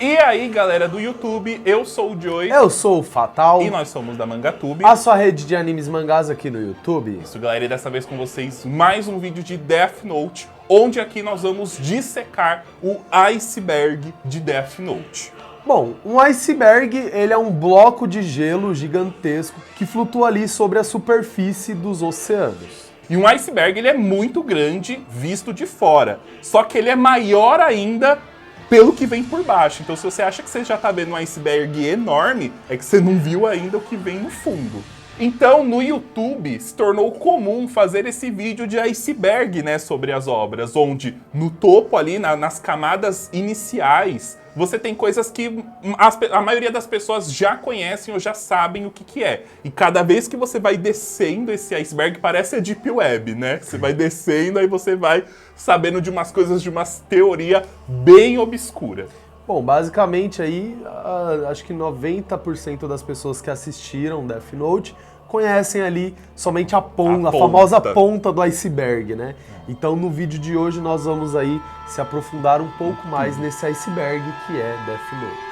E aí, galera do YouTube, eu sou o Joey. Eu sou o Fatal. E nós somos da Mangatube. A sua rede de animes e mangás aqui no YouTube. Isso, galera, e dessa vez com vocês mais um vídeo de Death Note, onde aqui nós vamos dissecar o iceberg de Death Note. Bom, um iceberg, ele é um bloco de gelo gigantesco que flutua ali sobre a superfície dos oceanos. E um iceberg, ele é muito grande visto de fora, só que ele é maior ainda pelo que vem por baixo. Então se você acha que você já tá vendo um iceberg enorme, é que você não viu ainda o que vem no fundo. Então no YouTube se tornou comum fazer esse vídeo de iceberg, né, sobre as obras, onde no topo ali, nas camadas iniciais, você tem coisas que a maioria das pessoas já conhecem ou já sabem o que é. E cada vez que você vai descendo esse iceberg, parece a Deep Web, né? Você vai descendo, aí você vai sabendo de umas coisas, de uma teoria bem obscura. Bom, basicamente aí, acho que 90% das pessoas que assistiram Death Note conhecem ali somente a famosa ponta do iceberg, né? Então no vídeo de hoje nós vamos aí se aprofundar um pouco mais nesse iceberg que é Death Note.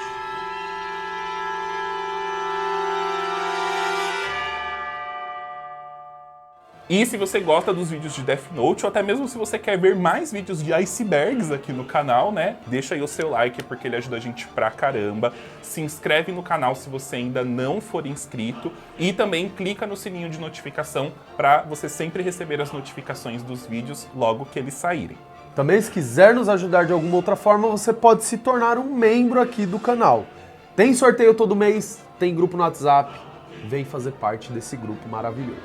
E se você gosta dos vídeos de Death Note, ou até mesmo se você quer ver mais vídeos de icebergs aqui no canal, né? Deixa aí o seu like, porque ele ajuda a gente pra caramba. Se inscreve no canal se você ainda não for inscrito. E também clica no sininho de notificação pra você sempre receber as notificações dos vídeos logo que eles saírem. Também, se quiser nos ajudar de alguma outra forma, você pode se tornar um membro aqui do canal. Tem sorteio todo mês, tem grupo no WhatsApp. Vem fazer parte desse grupo maravilhoso.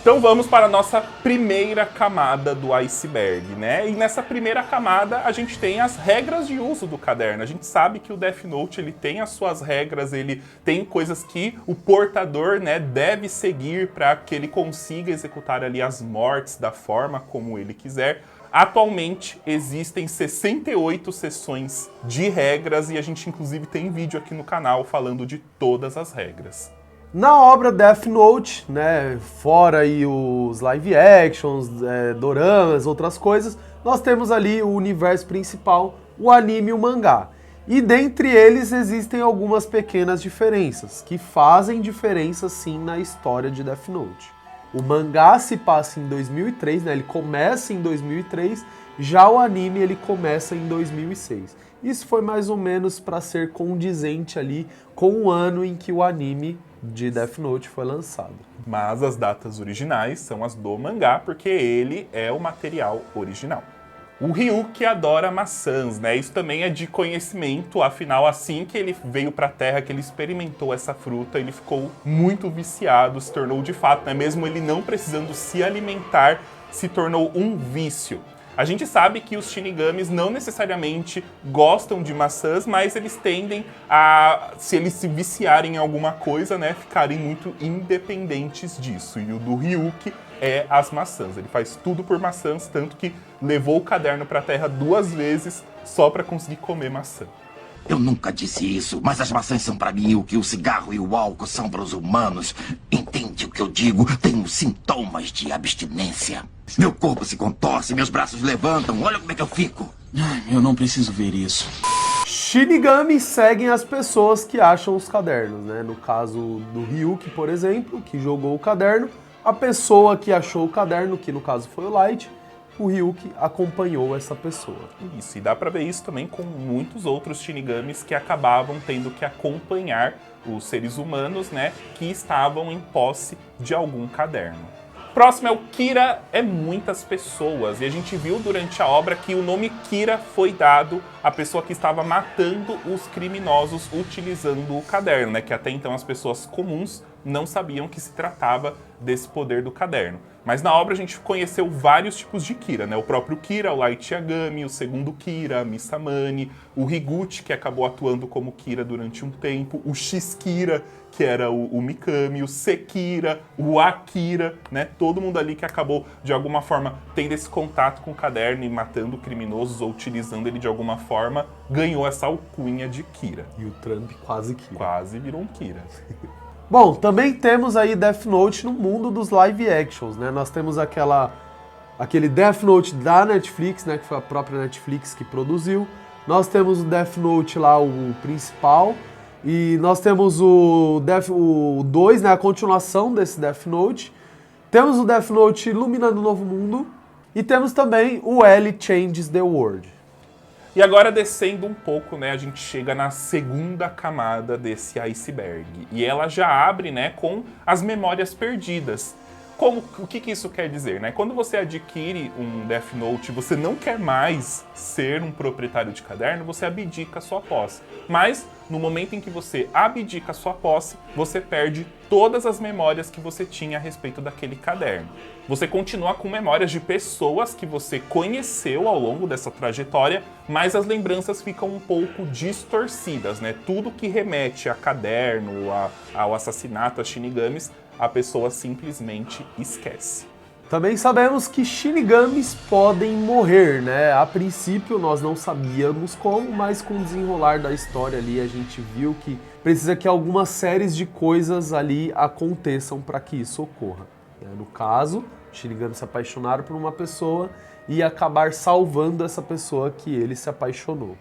Então vamos para a nossa primeira camada do iceberg, né? E nessa primeira camada a gente tem as regras de uso do caderno. A gente sabe que o Death Note, ele tem as suas regras, ele tem coisas que o portador, né, deve seguir para que ele consiga executar ali as mortes da forma como ele quiser. Atualmente existem 68 seções de regras e a gente inclusive tem vídeo aqui no canal falando de todas as regras. Na obra Death Note, né, fora aí os live actions, doramas, outras coisas, nós temos ali o universo principal, o anime e o mangá. E dentre eles existem algumas pequenas diferenças, que fazem diferença sim na história de Death Note. O mangá se passa em 2003, né, ele começa em 2003, já o anime ele começa em 2006. Isso foi mais ou menos para ser condizente ali com o ano em que o anime de Death Note foi lançado. Mas as datas originais são as do mangá, porque ele é o material original. O Ryuki adora maçãs, né? Isso também é de conhecimento, afinal, assim que ele veio pra Terra, que ele experimentou essa fruta, ele ficou muito viciado, se tornou de fato, né? Mesmo ele não precisando se alimentar, se tornou um vício. A gente sabe que os Shinigamis não necessariamente gostam de maçãs, mas eles tendem a, se eles se viciarem em alguma coisa, né, ficarem muito independentes disso. E o do Ryuki é as maçãs. Ele faz tudo por maçãs, tanto que levou o caderno para a Terra 2 vezes só para conseguir comer maçã. Eu nunca disse isso, mas as maçãs são para mim o que o cigarro e o álcool são para os humanos. Entende o que eu digo? Tenho sintomas de abstinência. Meu corpo se contorce, meus braços levantam. Olha como é que eu fico. Eu não preciso ver isso. Shinigamis seguem as pessoas que acham os cadernos, né? No caso do Ryuki, por exemplo, que jogou o caderno, a pessoa que achou o caderno, que no caso foi o Light, o Ryuki acompanhou essa pessoa. Isso, e dá pra ver isso também com muitos outros Shinigamis que acabavam tendo que acompanhar os seres humanos, né, que estavam em posse de algum caderno. Próximo é o Kira, é muitas pessoas, e a gente viu durante a obra que o nome Kira foi dado à pessoa que estava matando os criminosos utilizando o caderno, né, que até então as pessoas comuns não sabiam que se tratava desse poder do caderno. Mas na obra a gente conheceu vários tipos de Kira, né? O próprio Kira, o Light Yagami, o segundo Kira, a Missamane, o Higuchi, que acabou atuando como Kira durante um tempo, o X-Kira, que era o Mikami, o Sekira, o Akira, né? Todo mundo ali que acabou, de alguma forma, tendo esse contato com o caderno e matando criminosos ou utilizando ele de alguma forma, ganhou essa alcunha de Kira. E o Trump quase Kira. Quase virou um Kira. Bom, também temos aí Death Note no mundo dos live actions, né? Nós temos aquele Death Note da Netflix, né? Que foi a própria Netflix que produziu. Nós temos o Death Note lá, o principal, e nós temos o 2, né, a continuação desse Death Note. Temos o Death Note Iluminando o Novo Mundo, e temos também o L Changes the World. E agora, descendo um pouco, né, a gente chega na segunda camada desse iceberg. E ela já abre, né, com as memórias perdidas. O que isso quer dizer, né? Quando você adquire um Death Note, você não quer mais ser um proprietário de caderno, você abdica a sua posse. Mas, no momento em que você abdica a sua posse, você perde todas as memórias que você tinha a respeito daquele caderno. Você continua com memórias de pessoas que você conheceu ao longo dessa trajetória, mas as lembranças ficam um pouco distorcidas, né? Tudo que remete a caderno, ao assassinato, a Shinigamis, a pessoa simplesmente esquece. Também sabemos que Shinigamis podem morrer, né? A princípio nós não sabíamos como, mas com o desenrolar da história ali a gente viu que precisa que algumas séries de coisas ali aconteçam para que isso ocorra. No caso, Shinigamis se apaixonaram por uma pessoa e acabar salvando essa pessoa que ele se apaixonou.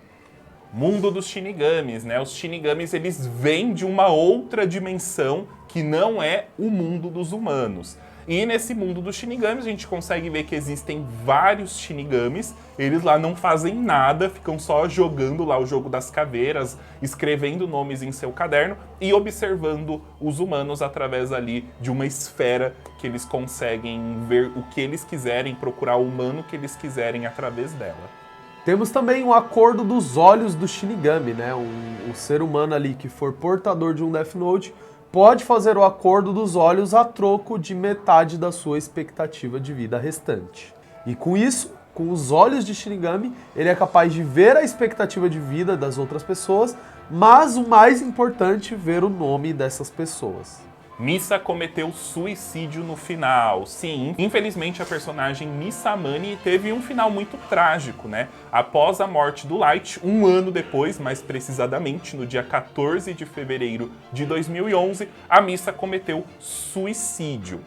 Mundo dos Shinigamis, né? Os Shinigamis, eles vêm de uma outra dimensão que não é o mundo dos humanos. E nesse mundo dos Shinigamis a gente consegue ver que existem vários Shinigamis, eles lá não fazem nada, ficam só jogando lá o jogo das caveiras, escrevendo nomes em seu caderno e observando os humanos através ali de uma esfera que eles conseguem ver o que eles quiserem, procurar o humano que eles quiserem através dela. Temos também o acordo dos olhos do Shinigami, né? Um ser humano ali que for portador de um Death Note pode fazer o acordo dos olhos a troco de metade da sua expectativa de vida restante. E com isso, com os olhos de Shinigami, ele é capaz de ver a expectativa de vida das outras pessoas, mas o mais importante, ver o nome dessas pessoas. Misa cometeu suicídio no final. Sim, infelizmente a personagem Missamani teve um final muito trágico, né? Após a morte do Light, um ano depois, mais precisamente no dia 14 de fevereiro de 2011, a Misa cometeu suicídio.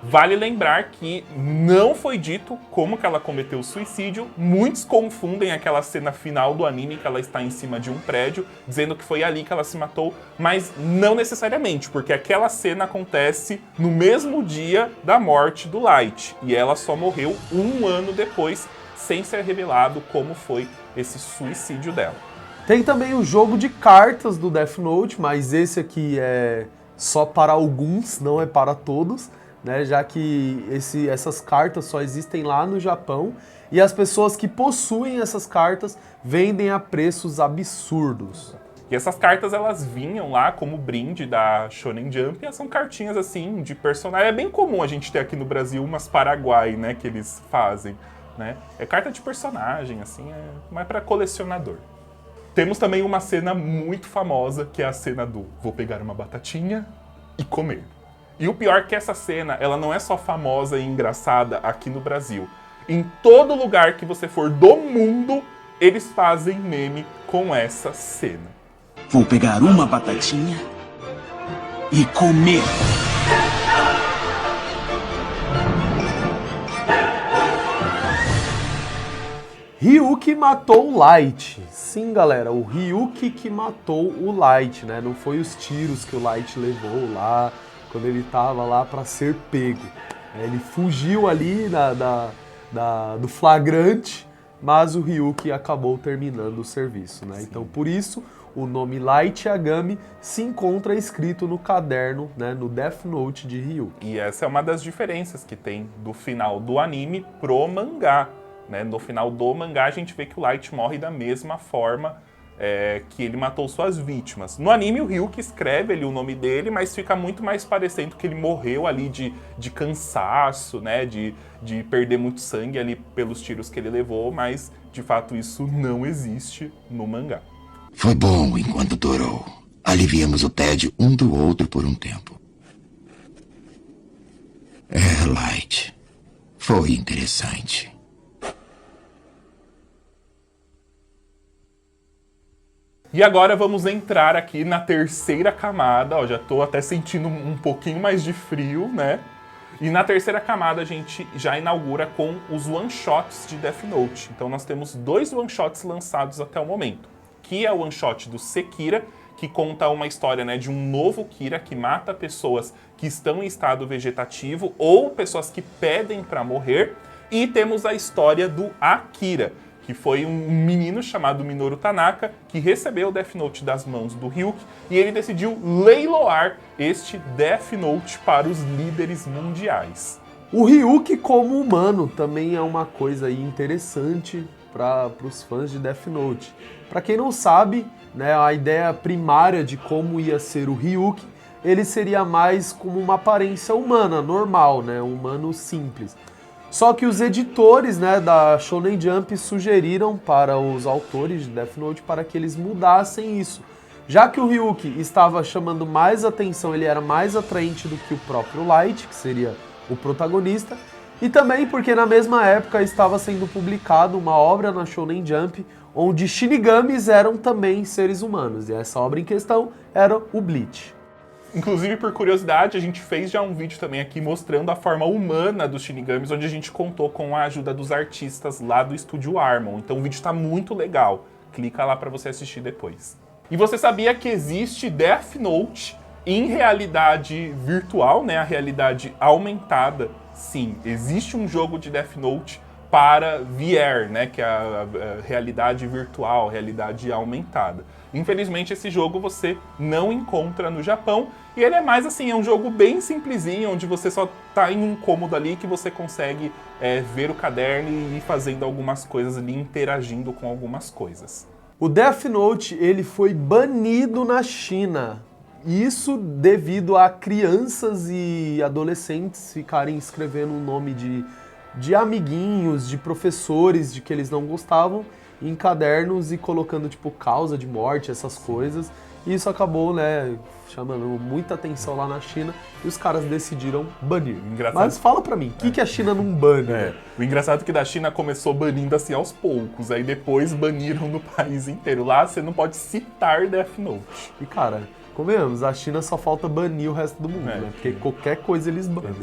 Vale lembrar que não foi dito como que ela cometeu suicídio. Muitos confundem aquela cena final do anime que ela está em cima de um prédio, dizendo que foi ali que ela se matou, mas não necessariamente, porque aquela cena acontece no mesmo dia da morte do Light, e ela só morreu um ano depois, sem ser revelado como foi esse suicídio dela. Tem também o jogo de cartas do Death Note, mas esse aqui é só para alguns, não é para todos, né, já que essas cartas só existem lá no Japão e as pessoas que possuem essas cartas vendem a preços absurdos. E essas cartas, elas vinham lá como brinde da Shonen Jump, e são cartinhas assim de personagem. É bem comum a gente ter aqui no Brasil umas Paraguai, né, que eles fazem, né? É carta de personagem, assim, é mais para colecionador. Temos também uma cena muito famosa, que é a cena do vou pegar uma batatinha e comer. E o pior é que essa cena, ela não é só famosa e engraçada aqui no Brasil. Em todo lugar que você for do mundo, eles fazem meme com essa cena. Vou pegar uma batatinha e comer. Ryuki matou o Light. Sim, galera, o Ryuki que matou o Light, né? Não foi os tiros que o Light levou lá quando ele tava lá para ser pego. Ele fugiu ali do flagrante, mas o Ryuki acabou terminando o serviço, né? Sim. Então, por isso, o nome Light Yagami se encontra escrito no caderno, né, no Death Note de Ryuki. E essa é uma das diferenças que tem do final do anime pro mangá, né? No final do mangá, a gente vê que o Light morre da mesma forma que ele matou suas vítimas. No anime, o Ryuki escreve ali o nome dele, mas fica muito mais parecendo que ele morreu ali de cansaço, né? De perder muito sangue ali pelos tiros que ele levou, mas, de fato, isso não existe no mangá. Foi bom enquanto durou. Aliviamos o tédio um do outro por um tempo. Light. Foi interessante. E agora vamos entrar aqui na terceira camada, ó, já tô até sentindo um pouquinho mais de frio, né? E na terceira camada a gente já inaugura com os one-shots de Death Note. Então nós temos 2 one-shots lançados até o momento, que é o one-shot do Sekira, que conta uma história, né, de um novo Kira que mata pessoas que estão em estado vegetativo ou pessoas que pedem para morrer. E temos a história do Akira, que foi um menino chamado Minoru Tanaka, que recebeu o Death Note das mãos do Ryuk, e ele decidiu leiloar este Death Note para os líderes mundiais. O Ryuk como humano também é uma coisa aí interessante para os fãs de Death Note. Para quem não sabe, né, a ideia primária de como ia ser o Ryuk, ele seria mais como uma aparência humana, normal, né, um humano simples. Só que os editores, né, da Shonen Jump sugeriram para os autores de Death Note para que eles mudassem isso. Já que o Ryuk estava chamando mais atenção, ele era mais atraente do que o próprio Light, que seria o protagonista, e também porque na mesma época estava sendo publicada uma obra na Shonen Jump onde Shinigamis eram também seres humanos, e essa obra em questão era o Bleach. Inclusive, por curiosidade, a gente fez já um vídeo também aqui mostrando a forma humana dos Shinigamis, onde a gente contou com a ajuda dos artistas lá do estúdio Armon. Então o vídeo está muito legal. Clica lá para você assistir depois. E você sabia que existe Death Note em realidade virtual, né? A realidade aumentada? Sim, existe um jogo de Death Note para VR, né? Que é a realidade virtual, realidade aumentada. Infelizmente, esse jogo você não encontra no Japão, e ele é mais assim, é um jogo bem simplesinho, onde você só tá em um cômodo ali que você consegue ver o caderno e ir fazendo algumas coisas ali, interagindo com algumas coisas. O Death Note, ele foi banido na China. Isso devido a crianças e adolescentes ficarem escrevendo o nome de amiguinhos, de professores, de que eles não gostavam, em cadernos e colocando, tipo, causa de morte, essas coisas. E isso acabou, né, chamando muita atenção lá na China e os caras decidiram banir. Mas fala pra mim, o que a China não bane? Né? O engraçado é que da China começou banindo assim aos poucos, aí depois baniram no país inteiro. Lá você não pode citar Death Note. E cara, convenhamos, a China só falta banir o resto do mundo, né? Porque qualquer coisa eles banem.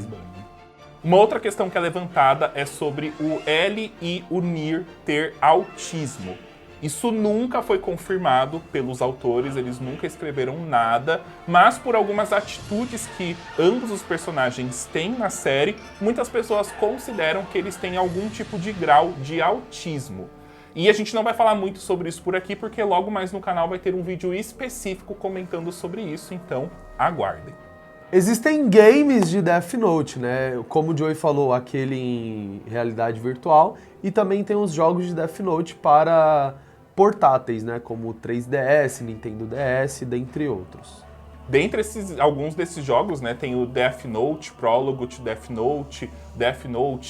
Uma outra questão que é levantada é sobre o L e o Nier ter autismo. Isso nunca foi confirmado pelos autores, eles nunca escreveram nada, mas por algumas atitudes que ambos os personagens têm na série, muitas pessoas consideram que eles têm algum tipo de grau de autismo. E a gente não vai falar muito sobre isso por aqui, porque logo mais no canal vai ter um vídeo específico comentando sobre isso, então aguardem. Existem games de Death Note, né? Como o Joey falou, aquele em realidade virtual, e também tem os jogos de Death Note para portáteis, né? Como o 3DS, Nintendo DS, dentre outros. Dentre alguns desses jogos, né, tem o Death Note, Prólogo to Death Note,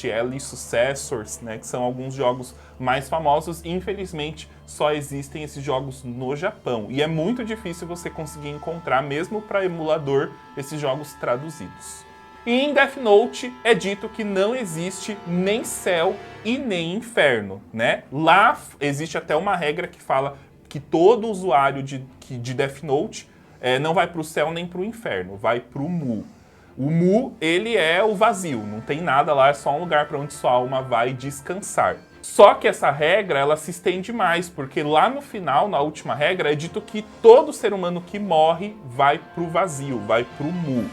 L Successors, né, que são alguns jogos mais famosos, e infelizmente só existem esses jogos no Japão. E é muito difícil você conseguir encontrar, mesmo para emulador, esses jogos traduzidos. E em Death Note é dito que não existe nem céu e nem inferno, né? Lá existe até uma regra que fala que todo usuário de Death Note não vai para o céu nem para o inferno, vai para o Mu. O Mu, ele é o vazio, não tem nada lá, é só um lugar para onde sua alma vai descansar. Só que essa regra, ela se estende mais, porque lá no final, na última regra, é dito que todo ser humano que morre vai para o vazio, vai para o Mu.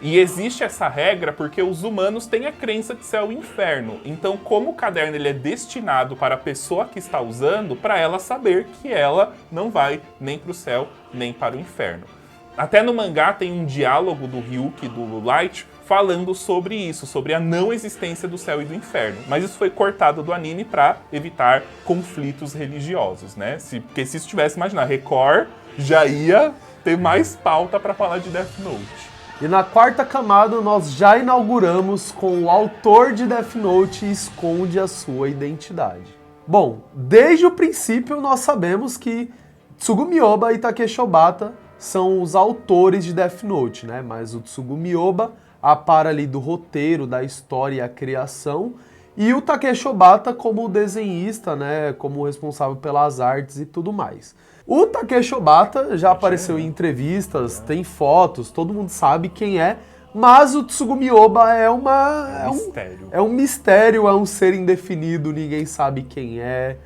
E existe essa regra porque os humanos têm a crença de céu e inferno. Então, como o caderno ele é destinado para a pessoa que está usando, para ela saber que ela não vai nem para o céu, nem para o inferno. Até no mangá tem um diálogo do Ryuk e do Light falando sobre isso, sobre a não existência do céu e do inferno. Mas isso foi cortado do anime para evitar conflitos religiosos, né? Porque se isso tivesse, imagina, Record já ia ter mais pauta para falar de Death Note. E na quarta camada nós já inauguramos com o autor de Death Note esconde a sua identidade. Bom, desde o princípio nós sabemos que Tsugumi Ohba e Takeshi Obata são os autores de Death Note, né? Mas o Tsugumi Ohba a par ali do roteiro, da história e a criação, e o Takeshi Obata como desenhista, né? Como responsável pelas artes e tudo mais. O Takeshi Obata já apareceu em entrevistas, tem fotos, todo mundo sabe quem é, Mas o Tsugumi Ohba é um Mistério. é um mistério, é um ser indefinido, ninguém sabe quem é.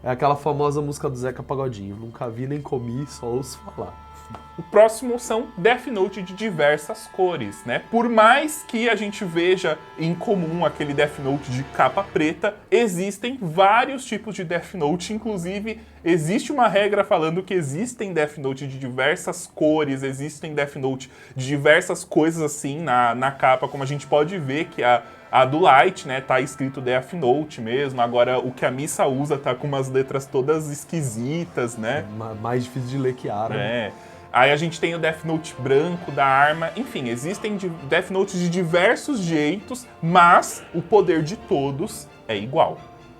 É aquela famosa música do Zeca Pagodinho. Nunca vi nem comi, só ouço falar. O próximo são Death Note de diversas cores, né? Por mais que a gente veja em comum aquele Death Note de capa preta, existem vários tipos de Death Note, inclusive existe uma regra falando que existem Death Note de diversas cores, existem Death Note de diversas coisas assim na capa, como a gente pode ver que a do Light, né, tá escrito Death Note mesmo, agora o que a Missa usa tá com umas letras todas esquisitas, né? Mais difícil de ler que Ara. É. Aí a gente tem o Death Note branco da arma, enfim, existem Death Notes de diversos jeitos, mas o poder de todos é igual.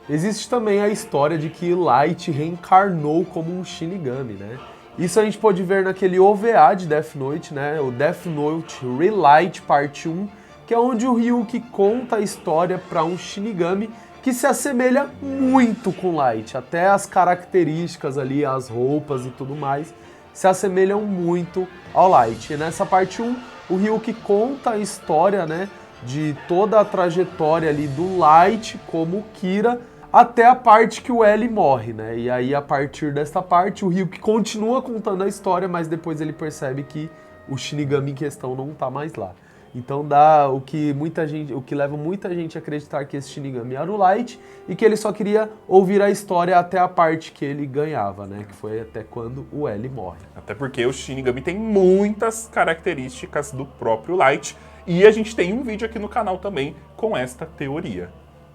Existe também a história de que Light reencarnou como um Shinigami, né? Isso a gente pode ver naquele OVA de Death Note, né? O Death Note Relight Parte 1, que é onde o Ryuki conta a história para um Shinigami que se assemelha muito com Light, até as características ali, as roupas e tudo mais, se assemelham muito ao Light. E nessa parte 1, o Ryuki conta a história, né, de toda a trajetória ali do Light como Kira, até a parte que o L morre, né? E aí, a partir desta parte, o Ryuki continua contando a história, mas depois ele percebe que o Shinigami em questão não tá mais lá. Então dá o que leva muita gente a acreditar que esse Shinigami era o Light e que ele só queria ouvir a história até a parte que ele ganhava, né? Que foi até quando o L morre. Até porque o Shinigami tem muitas características do próprio Light e a gente tem um vídeo aqui no canal também com esta teoria.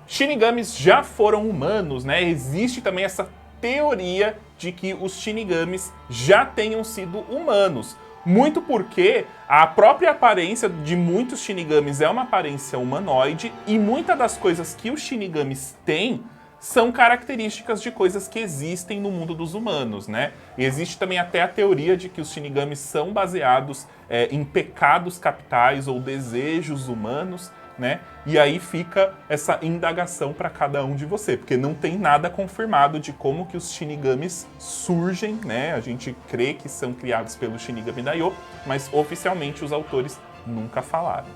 Shinigamis já foram humanos, né? Existe também essa teoria de que os Shinigamis já tenham sido humanos. Muito porque a própria aparência de muitos Shinigamis é uma aparência humanoide e muitas das coisas que os Shinigamis têm são características de coisas que existem no mundo dos humanos, né? E existe também até a teoria de que os Shinigamis são baseados em pecados capitais ou desejos humanos, né? E aí fica essa indagação para cada um de você, porque não tem nada confirmado de como que os Shinigamis surgem, né? A gente crê que são criados pelo Shinigami Daioh, mas oficialmente os autores nunca falaram.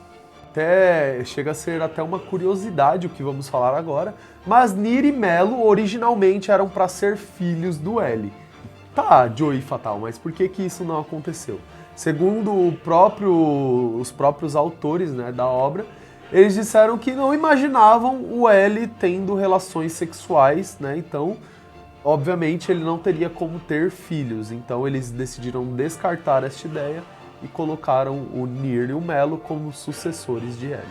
Chega a ser até uma curiosidade o que vamos falar agora, mas Nier e Melo originalmente eram para ser filhos do L. Tá, Joey e Fatal, mas por que isso não aconteceu? Segundo os próprios autores, né, da obra, eles disseram que não imaginavam o L tendo relações sexuais, né? Então, obviamente, ele não teria como ter filhos. Então, eles decidiram descartar esta ideia e colocaram o Nier e o Melo como sucessores de L.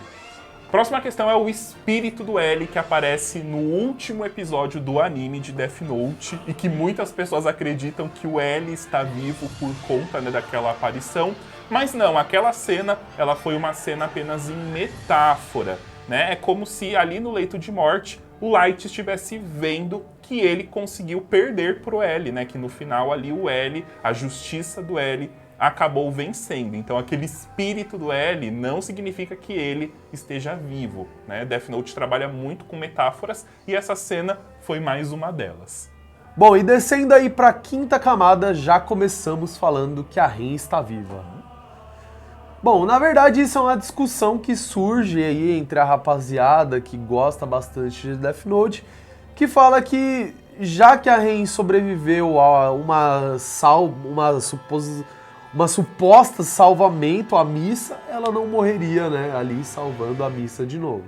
Próxima questão é o espírito do L, que aparece no último episódio do anime de Death Note e que muitas pessoas acreditam que o L está vivo por conta, né, daquela aparição. Mas não, aquela cena, ela foi uma cena apenas em metáfora, né? É como se ali no leito de morte, o Light estivesse vendo que ele conseguiu perder pro L, né? Que no final ali o L, a justiça do L, acabou vencendo. Então aquele espírito do L não significa que ele esteja vivo, né? Death Note trabalha muito com metáforas e essa cena foi mais uma delas. Bom, e descendo aí para a quinta camada, já começamos falando que a Ren está viva. Bom, na verdade isso é uma discussão que surge aí entre a rapaziada que gosta bastante de Death Note, que fala que já que a Ren sobreviveu a uma suposta salvamento à Missa, ela não morreria, né, ali salvando a Missa de novo.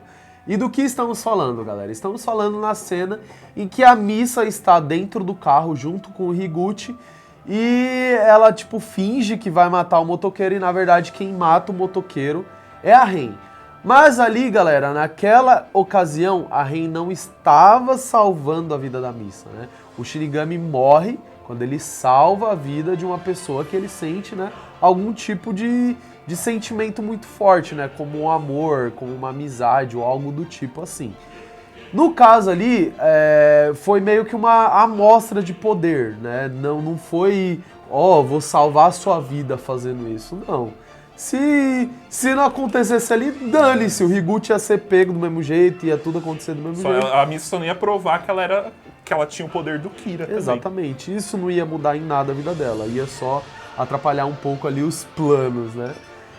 E do que estamos falando, galera? Estamos falando na cena em que a Missa está dentro do carro junto com o Higuchi e ela, tipo, finge que vai matar o motoqueiro e, na verdade, quem mata o motoqueiro é a Ren. Mas ali, galera, naquela ocasião, a Ren não estava salvando a vida da Missa, né? O Shinigami morre quando ele salva a vida de uma pessoa que ele sente, né, algum tipo de sentimento muito forte, né, como um amor, como uma amizade ou algo do tipo assim. No caso ali, foi meio que uma amostra de poder, né, não foi, vou salvar a sua vida fazendo isso, não. Se não acontecesse ali, dane-se, o Higuchi ia ser pego do mesmo jeito, ia tudo acontecer do mesmo jeito. A Missa só não ia provar que ela tinha o poder do Kira também. Exatamente, isso não ia mudar em nada a vida dela, ia só atrapalhar um pouco ali os planos, né?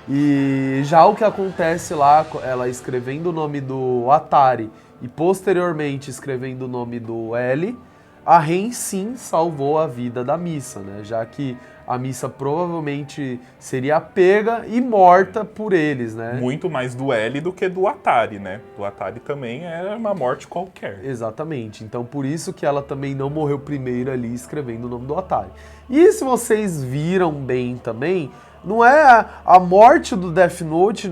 E já o que acontece lá, ela escrevendo o nome do Atari e posteriormente escrevendo o nome do L, a Ren sim salvou a vida da Missa, né? Já que a Missa provavelmente seria pega e morta por eles, né? Muito mais do L do que do Atari, né? Do Atari também é uma morte qualquer. Exatamente. Então por isso que ela também não morreu primeiro ali escrevendo o nome do Atari. E se vocês viram bem também, não é a morte do Death Note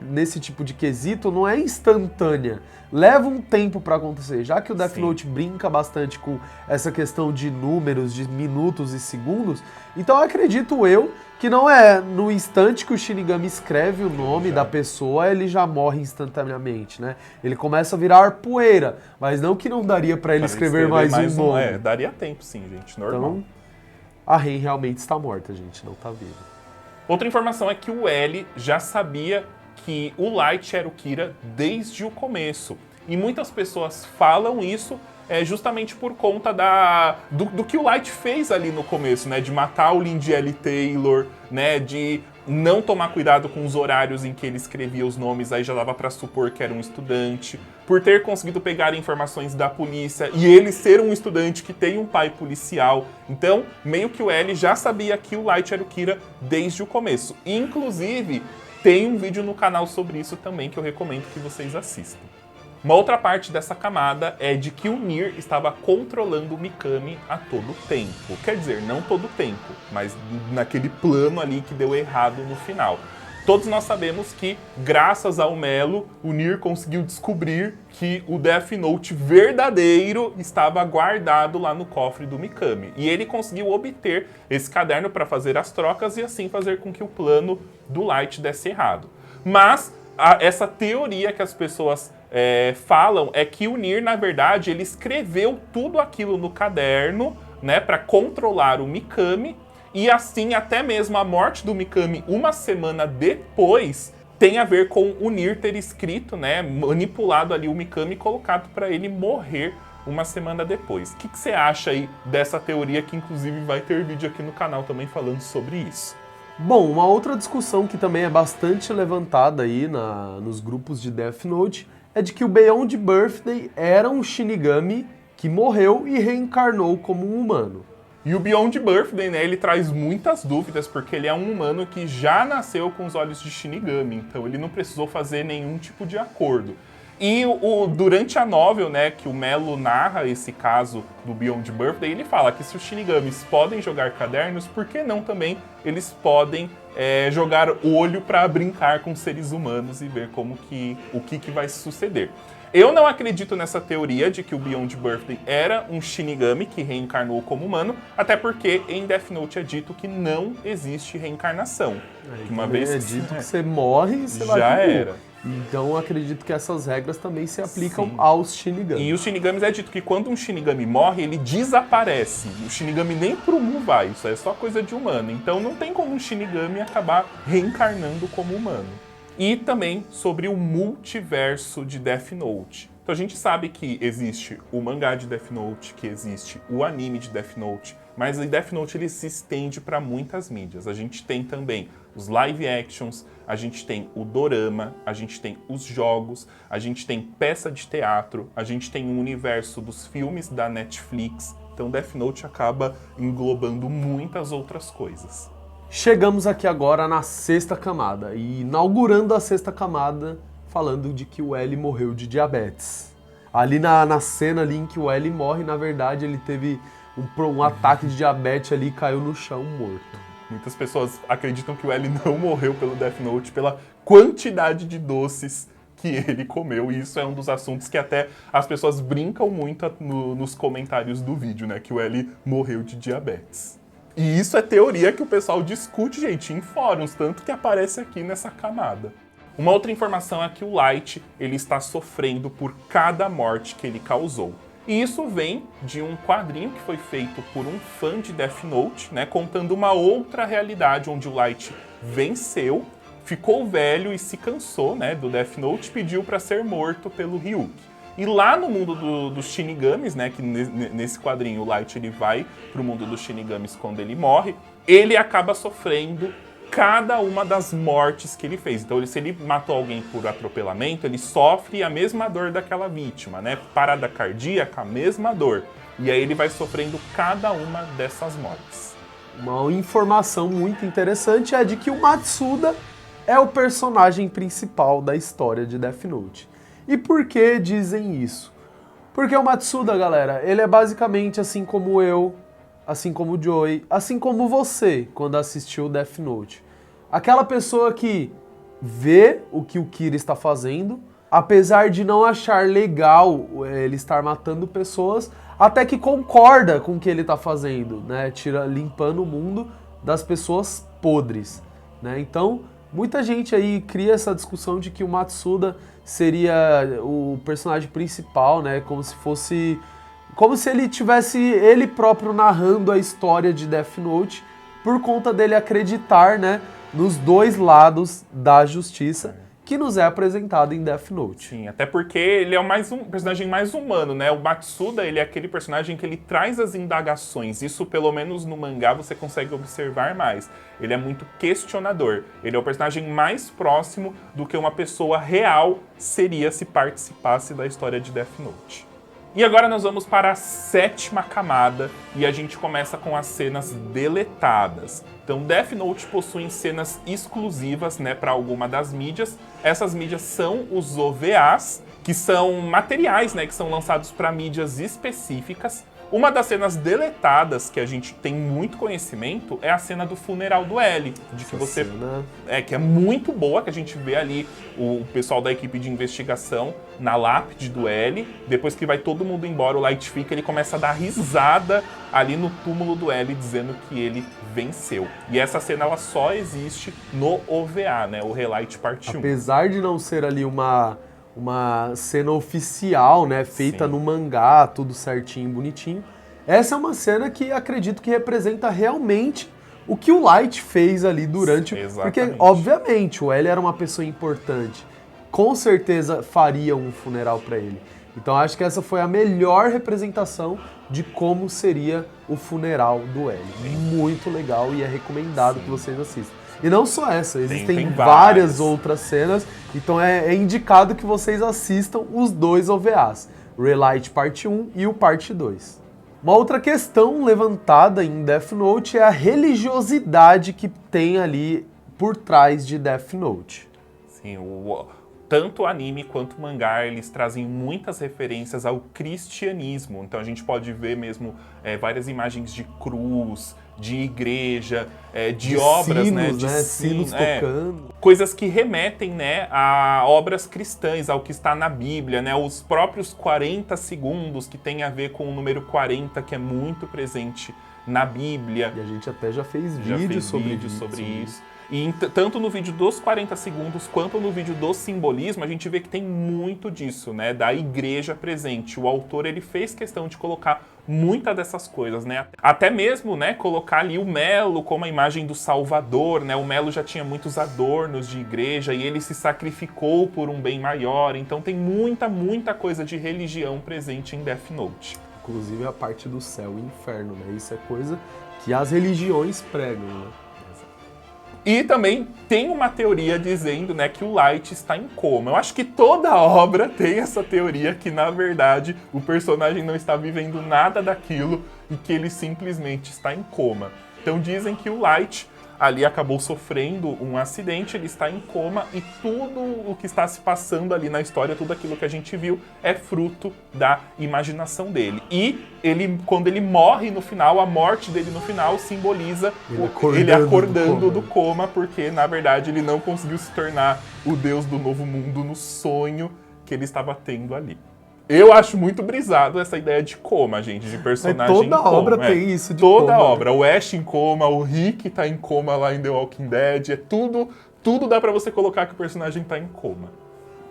nesse tipo de quesito, não é instantânea. Leva um tempo para acontecer, já que o Death Note brinca bastante com essa questão de números, de minutos e segundos. Então acredito eu que não é no instante que o Shinigami escreve o nome da pessoa, ele já morre instantaneamente, né? Ele começa a virar poeira, mas não que não daria para ele escrever mais um nome. Daria tempo sim, gente, normal. Então, a Ren realmente está morta, gente, não está viva. Outra informação é que o L já sabia que o Light era o Kira desde o começo. E muitas pessoas falam isso justamente por conta do que o Light fez ali no começo, né? De matar o Lindy L. Taylor, né? De não tomar cuidado com os horários em que ele escrevia os nomes, aí já dava pra supor que era um estudante. Por ter conseguido pegar informações da polícia e ele ser um estudante que tem um pai policial. Então, meio que o L já sabia que o Light era o Kira desde o começo. Inclusive, tem um vídeo no canal sobre isso também que eu recomendo que vocês assistam. Uma outra parte dessa camada é de que o Nier estava controlando o Mikami a todo tempo. Quer dizer, não todo tempo, mas naquele plano ali que deu errado no final. Todos nós sabemos que, graças ao Melo, o Nier conseguiu descobrir que o Death Note verdadeiro estava guardado lá no cofre do Mikami. E ele conseguiu obter esse caderno para fazer as trocas e assim fazer com que o plano do Light desse errado. Mas essa teoria que as pessoas falam é que o Nier, na verdade, ele escreveu tudo aquilo no caderno, né, para controlar o Mikami. E assim, até mesmo a morte do Mikami uma semana depois tem a ver com o Nier ter escrito, né, manipulado ali o Mikami e colocado para ele morrer uma semana depois. O que você acha aí dessa teoria, que inclusive vai ter vídeo aqui no canal também falando sobre isso? Bom, uma outra discussão que também é bastante levantada aí nos grupos de Death Note é de que o Beyond Birthday era um Shinigami que morreu e reencarnou como um humano. E o Beyond Birthday, né, ele traz muitas dúvidas, porque ele é um humano que já nasceu com os olhos de Shinigami, então ele não precisou fazer nenhum tipo de acordo. E durante a novel, né, que o Melo narra esse caso do Beyond Birthday, ele fala que se os Shinigamis podem jogar cadernos, por que não também eles podem jogar olho para brincar com seres humanos e ver o que vai suceder. Eu não acredito nessa teoria de que o Beyond Birthday era um Shinigami que reencarnou como humano, até porque em Death Note é dito que não existe reencarnação. Uma vez é dito que você morre e você vai já era. Então eu acredito que essas regras também se aplicam aos Shinigamis. E os Shinigamis é dito que quando um Shinigami morre, ele desaparece. O Shinigami nem pro Mu vai, isso é só coisa de humano. Então não tem como um Shinigami acabar reencarnando como humano. E também sobre o multiverso de Death Note. Então a gente sabe que existe o mangá de Death Note, que existe o anime de Death Note, mas o Death Note ele se estende para muitas mídias. A gente tem também os live actions, a gente tem o dorama, a gente tem os jogos, a gente tem peça de teatro, a gente tem o universo dos filmes da Netflix. Então Death Note acaba englobando muitas outras coisas. Chegamos aqui agora na sexta camada, e inaugurando a sexta camada, falando de que o L morreu de diabetes. Ali na cena ali em que o L morre, na verdade, ele teve um ataque de diabetes ali e caiu no chão morto. Muitas pessoas acreditam que o L não morreu pelo Death Note pela quantidade de doces que ele comeu, e isso é um dos assuntos que até as pessoas brincam muito nos comentários do vídeo, né? Que o L morreu de diabetes. E isso é teoria que o pessoal discute, gente, em fóruns, tanto que aparece aqui nessa camada. Uma outra informação é que o Light, ele está sofrendo por cada morte que ele causou. E isso vem de um quadrinho que foi feito por um fã de Death Note, né, contando uma outra realidade onde o Light venceu, ficou velho e se cansou, né, do Death Note e pediu para ser morto pelo Ryuki. E lá no mundo dos Shinigamis, né, que nesse quadrinho o Light ele vai pro mundo dos Shinigamis quando ele morre, ele acaba sofrendo cada uma das mortes que ele fez. Então, se ele matou alguém por atropelamento, ele sofre a mesma dor daquela vítima, né? Parada cardíaca, a mesma dor. E aí ele vai sofrendo cada uma dessas mortes. Uma informação muito interessante é de que o Matsuda é o personagem principal da história de Death Note. E por que dizem isso? Porque o Matsuda, galera, ele é basicamente assim como eu, assim como o Joey, assim como você, quando assistiu Death Note. Aquela pessoa que vê o que o Kira está fazendo, apesar de não achar legal ele estar matando pessoas, até que concorda com o que ele está fazendo, né? Limpando o mundo das pessoas podres, né? Então, muita gente aí cria essa discussão de que o Matsuda seria o personagem principal, né? Como se ele tivesse ele próprio narrando a história de Death Note, por conta dele acreditar, né, nos dois lados da justiça que nos é apresentado em Death Note. Sim, até porque ele é um personagem mais humano, né? O Matsuda, ele é aquele personagem que ele traz as indagações. Isso, pelo menos no mangá, você consegue observar mais. Ele é muito questionador. Ele é o personagem mais próximo do que uma pessoa real seria se participasse da história de Death Note. E agora nós vamos para a 7ª camada e a gente começa com as cenas deletadas. Então, Death Note possui cenas exclusivas, né, para alguma das mídias. Essas mídias são os OVAs, que são materiais, né, que são lançados para mídias específicas. Uma das cenas deletadas que a gente tem muito conhecimento é a cena do funeral do L, de que você que é muito boa, que a gente vê ali o pessoal da equipe de investigação na lápide do L. Depois que vai todo mundo embora, o Light fica, ele começa a dar risada ali no túmulo do L, dizendo que ele venceu. E essa cena ela só existe no OVA, né, o Relight Part 1. Apesar de não ser ali uma cena oficial, né, feita no mangá, tudo certinho, bonitinho. Essa é uma cena que acredito que representa realmente o que o Light fez ali durante... Porque, obviamente, o L era uma pessoa importante. Com certeza faria um funeral para ele. Então acho que essa foi a melhor representação de como seria o funeral do L. Muito legal e é recomendado que vocês assistam. E não só essa, existem várias outras cenas, então é indicado que vocês assistam os dois OVAs, Relight Parte 1 e o Parte 2. Uma outra questão levantada em Death Note é a religiosidade que tem ali por trás de Death Note. Sim, tanto o anime quanto o mangá, eles trazem muitas referências ao cristianismo. Então a gente pode ver mesmo várias imagens de cruz, de igreja, de obras, sinos, né? Sinos tocando. Coisas que remetem, né, a obras cristãs, ao que está na Bíblia, né? Os próprios 40 segundos, que tem a ver com o número 40, que é muito presente na Bíblia. E a gente até já fez vídeo sobre isso. E tanto no vídeo dos 40 segundos quanto no vídeo do simbolismo, a gente vê que tem muito disso, né? Da igreja presente. O autor, ele fez questão de colocar muitas dessas coisas, né? Até mesmo, né, colocar ali o Melo como a imagem do Salvador, né? O Melo já tinha muitos adornos de igreja e ele se sacrificou por um bem maior. Então tem muita coisa de religião presente em Death Note. Inclusive a parte do céu e inferno, né? Isso é coisa que as religiões pregam, né? E também tem uma teoria dizendo, né, que o Light está em coma. Eu acho que toda obra tem essa teoria que, na verdade, o personagem não está vivendo nada daquilo e que ele simplesmente está em coma. Então dizem que o Light ali acabou sofrendo um acidente, ele está em coma e tudo o que está se passando ali na história, tudo aquilo que a gente viu, é fruto da imaginação dele. E ele, quando ele morre no final, a morte dele no final simboliza ele acordando do coma, porque na verdade ele não conseguiu se tornar o deus do novo mundo no sonho que ele estava tendo ali. Eu acho muito brisado essa ideia de coma, gente, de personagem em coma. Toda obra tem isso de coma. Toda obra. O Ash em coma, o Rick tá em coma lá em The Walking Dead. Tudo dá pra você colocar que o personagem tá em coma.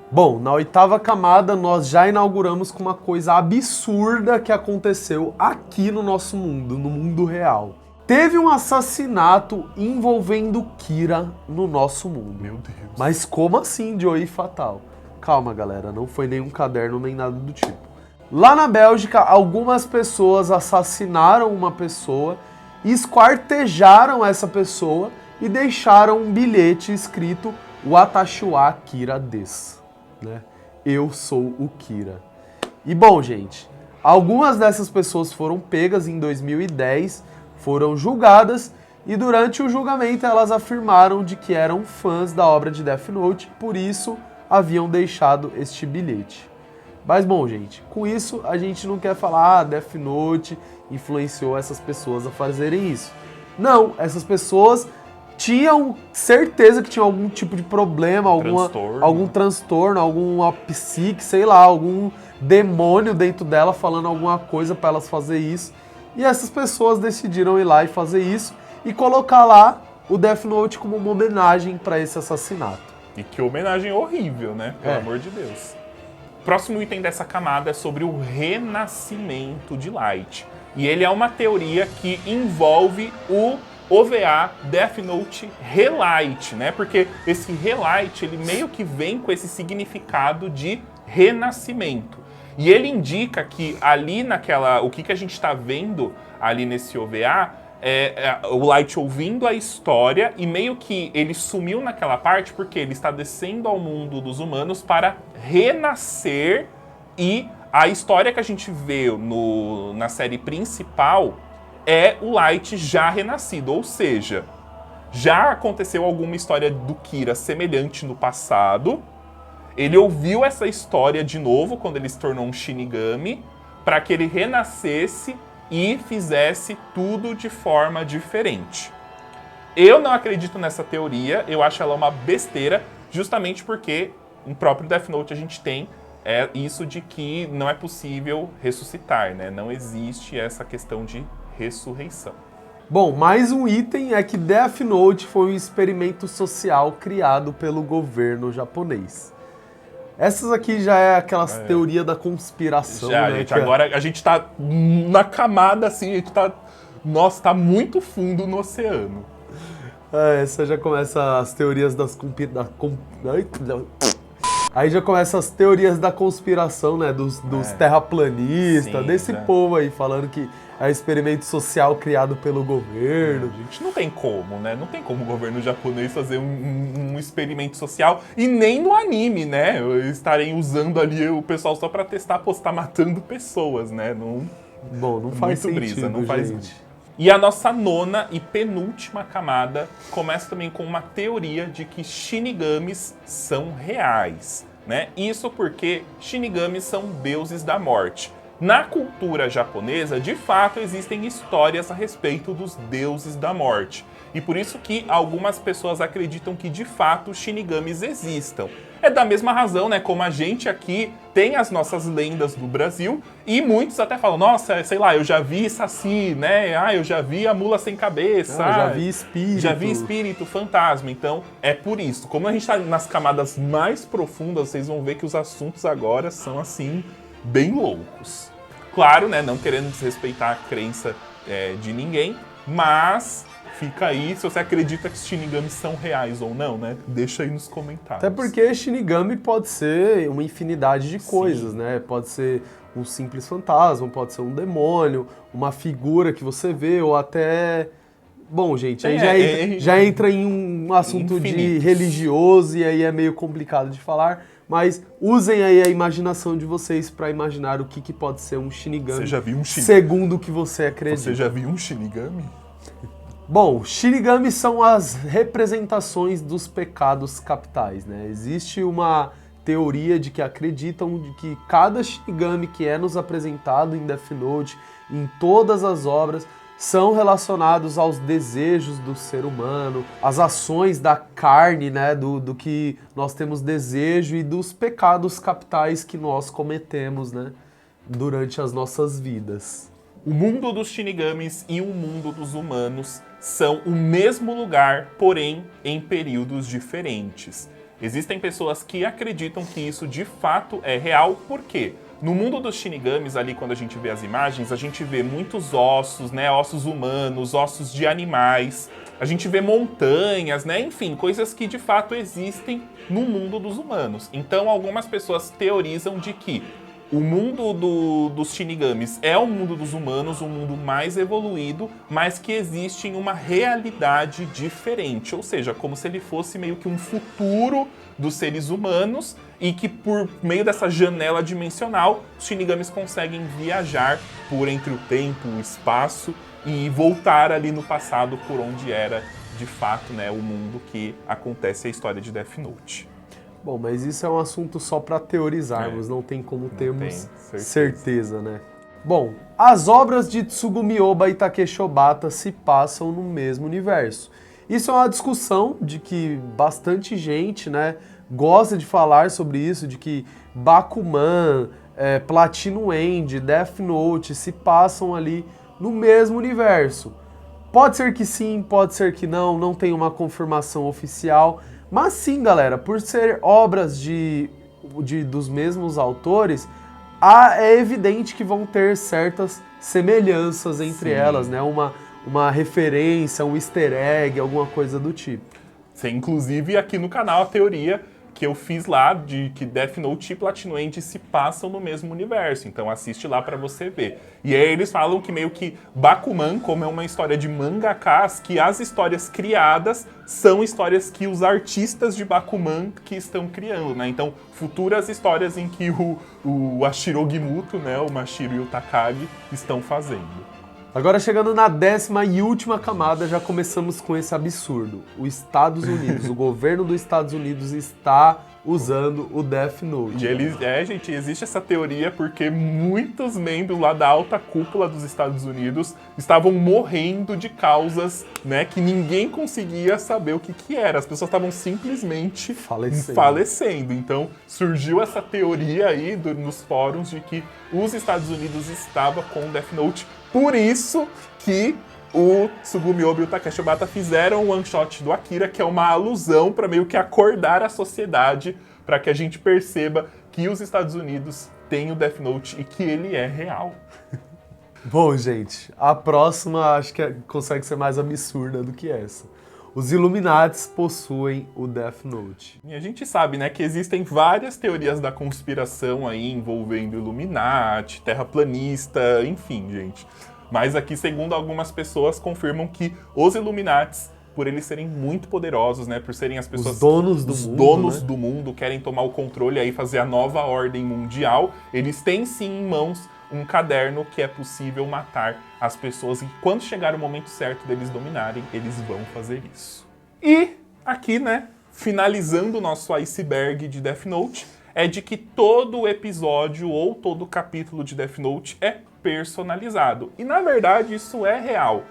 Bom, na 8ª camada nós já inauguramos com uma coisa absurda que aconteceu aqui no nosso mundo, no mundo real. Teve um assassinato envolvendo Kira no nosso mundo. Meu Deus. Mas como assim, Joey Fatal? Calma, galera, não foi nenhum caderno nem nada do tipo. Lá na Bélgica, algumas pessoas assassinaram uma pessoa, esquartejaram essa pessoa e deixaram um bilhete escrito Watashi wa Kira desu, né? Eu sou o Kira. E bom, gente, algumas dessas pessoas foram pegas em 2010, foram julgadas e durante o julgamento elas afirmaram de que eram fãs da obra de Death Note, por isso haviam deixado este bilhete. Mas bom, gente, com isso a gente não quer falar Death Note influenciou essas pessoas a fazerem isso. Não, essas pessoas tinham certeza que tinham algum tipo de problema, algum transtorno, alguma psique, sei lá, algum demônio dentro dela falando alguma coisa para elas fazer isso. E essas pessoas decidiram ir lá e fazer isso e colocar lá o Death Note como uma homenagem para esse assassinato. E que homenagem horrível, né? Pelo amor de Deus. Próximo item dessa camada é sobre o renascimento de Light. E ele é uma teoria que envolve o OVA Death Note Relight, né? Porque esse Relight, ele meio que vem com esse significado de renascimento. E ele indica que ali o que a gente está vendo ali nesse OVA é o Light ouvindo a história e meio que ele sumiu naquela parte porque ele está descendo ao mundo dos humanos para renascer, e a história que a gente vê na série principal é o Light já renascido, ou seja, já aconteceu alguma história do Kira semelhante no passado, ele ouviu essa história de novo quando ele se tornou um Shinigami, para que ele renascesse e fizesse tudo de forma diferente. Eu não acredito nessa teoria, eu acho ela uma besteira, justamente porque no próprio Death Note a gente tem isso de que não é possível ressuscitar, né? Não existe essa questão de ressurreição. Bom, mais um item é que Death Note foi um experimento social criado pelo governo japonês. Essas aqui já é aquelas teorias da conspiração, já, né? Gente, agora a gente tá na camada, assim, a gente tá... Nossa, tá muito fundo no oceano. Essa já começa as teorias Aí já começa as teorias da conspiração, né? Dos terraplanistas, Sim, desse povo aí, falando que é experimento social criado pelo governo. Gente, não tem como, né? Não tem como o governo japonês fazer um experimento social, e nem no anime, né? Estarem usando ali o pessoal só pra testar, postar matando pessoas, né? Bom, não faz sentido, brisa, não faz gente. E a nossa nona e penúltima camada começa também com uma teoria de que Shinigamis são reais, né? Isso porque Shinigamis são deuses da morte. Na cultura japonesa, de fato, existem histórias a respeito dos deuses da morte. E por isso que algumas pessoas acreditam que, de fato, Shinigamis existam. É da mesma razão, né? Como a gente aqui tem as nossas lendas do Brasil, e muitos até falam, nossa, sei lá, eu já vi Saci, né? Eu já vi a mula sem cabeça. Eu já vi espírito. Já vi espírito, fantasma. Então, é por isso. Como a gente tá nas camadas mais profundas, vocês vão ver que os assuntos agora são, assim, bem loucos. Claro, né? Não querendo desrespeitar a crença de ninguém, mas... Fica aí, se você acredita que os Shinigamis são reais ou não, né? Deixa aí nos comentários. Até porque Shinigami pode ser uma infinidade de coisas, né? Pode ser um simples fantasma, pode ser um demônio, uma figura que você vê, ou até... Bom, gente, aí já entra em um assunto de religioso e aí é meio complicado de falar, mas usem aí a imaginação de vocês para imaginar o que pode ser um Shinigami. Você já viu um Shinigami? Segundo o que você acredita. Você já viu um Shinigami? Bom, Shinigami são as representações dos pecados capitais, né? Existe uma teoria de que acreditam de que cada Shinigami que é nos apresentado em Death Note, em todas as obras, são relacionados aos desejos do ser humano, às ações da carne, né? Do que nós temos desejo e dos pecados capitais que nós cometemos, né? Durante as nossas vidas. O mundo dos Shinigamis e o mundo dos humanos são o mesmo lugar, porém em períodos diferentes. Existem pessoas que acreditam que isso de fato é real, por quê? No mundo dos Shinigamis, ali quando a gente vê as imagens, a gente vê muitos ossos, né? Ossos humanos, ossos de animais, a gente vê montanhas, né? Enfim, coisas que de fato existem no mundo dos humanos. Então algumas pessoas teorizam de que o mundo dos Shinigamis é o mundo dos humanos, um mundo mais evoluído, mas que existe em uma realidade diferente. Ou seja, como se ele fosse meio que um futuro dos seres humanos e que por meio dessa janela dimensional, os Shinigamis conseguem viajar por entre o tempo, o espaço e voltar ali no passado por onde era de fato, né, o mundo que acontece a história de Death Note. Bom, mas isso é um assunto só para teorizarmos, não tem como termos certeza, né? Bom, as obras de Tsugumi Ohba e Takeshi Obata se passam no mesmo universo. Isso é uma discussão de que bastante gente, né, gosta de falar sobre isso, de que Bakuman, Platinum End, Death Note se passam ali no mesmo universo. Pode ser que sim, pode ser que não tem uma confirmação oficial. Mas sim, galera, por ser obras dos mesmos autores, é evidente que vão ter certas semelhanças entre elas, né? Uma referência, um easter egg, alguma coisa do tipo. Sim, inclusive aqui no canal a teoria que eu fiz lá de que Death Note e Platinum End se passam no mesmo universo, então assiste lá pra você ver. E aí eles falam que meio que Bakuman, como é uma história de mangakás, que as histórias criadas são histórias que os artistas de Bakuman que estão criando, né? Então, futuras histórias em que o Ashiro Ogimoto, né, o Mashiro e o Takagi estão fazendo. Agora, chegando na 10ª e última camada, já começamos com esse absurdo. Os Estados Unidos, o governo dos Estados Unidos está usando o Death Note. E gente, existe essa teoria porque muitos membros lá da alta cúpula dos Estados Unidos estavam morrendo de causas, né, que ninguém conseguia saber o que era. As pessoas estavam simplesmente falecendo. Então, surgiu essa teoria aí nos fóruns de que os Estados Unidos estavam com o Death Note. Por isso que o Tsugumi Ohba e o Takeshi Obata fizeram o one shot do Akira, que é uma alusão para meio que acordar a sociedade, para que a gente perceba que os Estados Unidos têm o Death Note e que ele é real. Bom, gente, a próxima acho que consegue ser mais absurda do que essa. Os Illuminates possuem o Death Note. E a gente sabe, né, que existem várias teorias da conspiração aí envolvendo Illuminati, terraplanista, enfim, gente. Mas aqui, segundo algumas pessoas, confirmam que os Illuminates, por eles serem muito poderosos, né, por serem as pessoas... Os donos do mundo, querem tomar o controle aí, fazer a nova ordem mundial, eles têm sim em mãos um caderno que é possível matar as pessoas e quando chegar o momento certo deles dominarem, eles vão fazer isso. E aqui, né, finalizando o nosso iceberg de Death Note, é de que todo episódio ou todo capítulo de Death Note é personalizado. E na verdade isso é real.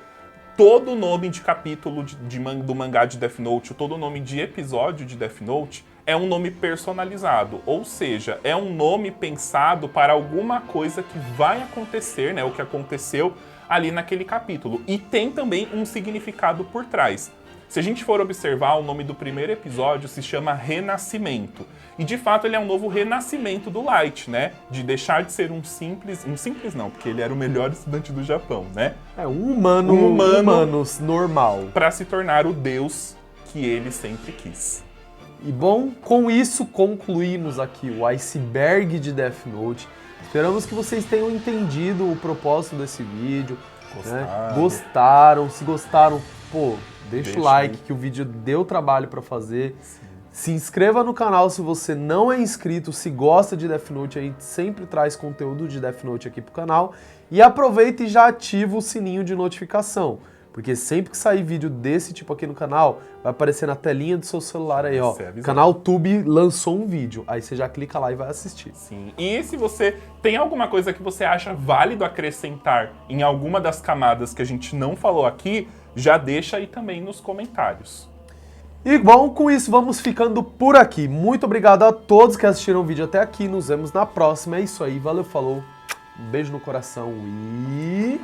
Todo nome de capítulo do mangá de Death Note, todo nome de episódio de Death Note é um nome personalizado, ou seja, é um nome pensado para alguma coisa que vai acontecer, né, o que aconteceu ali naquele capítulo. E tem também um significado por trás. Se a gente for observar, o nome do primeiro episódio se chama Renascimento. E de fato ele é um novo renascimento do Light, né? De deixar de ser um simples não, porque ele era o melhor estudante do Japão, né? Um humano normal. Para se tornar o deus que ele sempre quis. E bom, com isso concluímos aqui o iceberg de Death Note. Esperamos que vocês tenham entendido o propósito desse vídeo. Gostaram. Se gostaram, pô, deixa o like, que o vídeo deu trabalho para fazer. Sim. Se inscreva no canal se você não é inscrito, se gosta de Death Note, a gente sempre traz conteúdo de Death Note aqui pro canal. E aproveita e já ativa o sininho de notificação, porque sempre que sair vídeo desse tipo aqui no canal, vai aparecer na telinha do seu celular aí, ó. Canal Tube lançou um vídeo, aí você já clica lá e vai assistir. Sim, e se você tem alguma coisa que você acha válido acrescentar em alguma das camadas que a gente não falou aqui, já deixa aí também nos comentários. E bom, com isso vamos ficando por aqui. Muito obrigado a todos que assistiram o vídeo até aqui. Nos vemos na próxima. É isso aí. Valeu, falou. Um beijo no coração e...